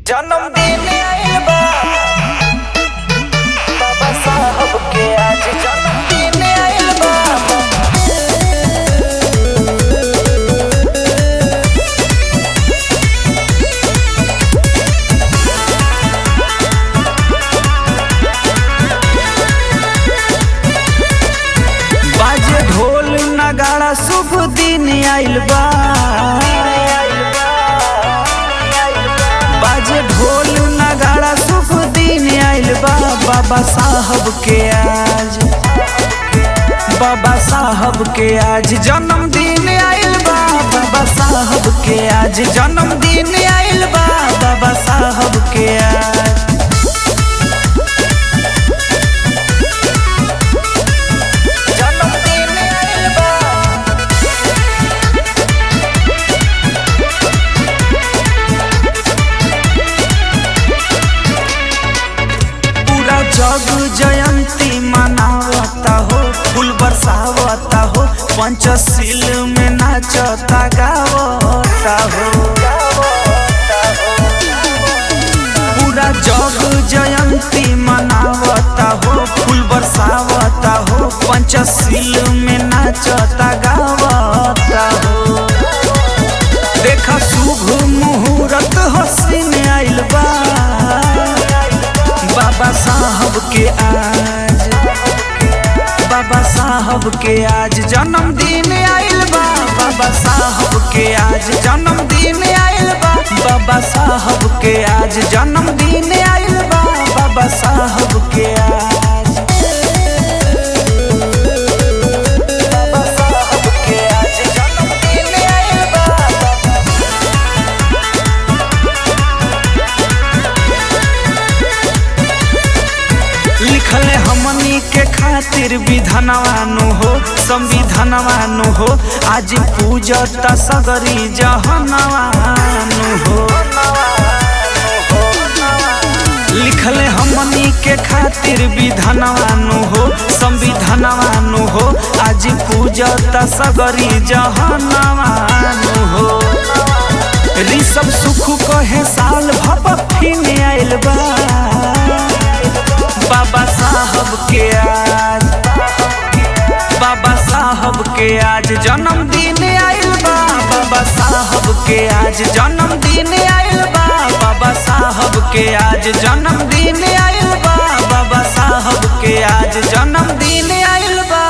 जन्मदिन आइल बा बाबा साहब के आज जन्मदिन आइल बा। बाजे ढोल नगाड़ा शुभ दिन आइल बा। बाजे ढोल नगाड़ा शुभ दिन आइल बा। बाबा साहब के आज बाबा साहब के आज जन्मदिन आइल बा। बाबा साहब के आज जन्मदिन आइल बा। बाबा साहब के आज जग जयंती मनावता हो, फूल बरसावता हो, पंचशील में नाचता गावता हो। पूरा जग जयंती मनावता हो, फूल बरसावता हो, पंचशील में नाचता गावता हो। देखा शुभ मुहूर्त हसीन आइल बा। बाबा साहब के आज बाबा साहब के आज जन्मदिन आइल बा। बाबा साहब के आज जन्मदिन आइल बा। बाबा साहब के आज जन्मदिन आइल बा। बाबा साहब के आज बाबा साहब के आज जन्मदिन आइल बा। लिखले हमनी के खातिर विधानवानु हो, संविधानवानु हो, आज पूजता सगरी जहनवानु हो। लिखले हमनी के खातिर विधानवानु हो, संविधानवानु हो, आज पूजता सगरी जहनवानु हो। ऋषभ सुख कहे साल भपफिन आइल बा। बाबा साहब के आज बाबा साहब के आज जन्मदिन आइल बा। बाबा साहब के आज जन्मदिन आइल बा। बाबा साहब के आज जन्मदिन आइल बा। बाबा साहब के आज जन्मदिन आइल बा।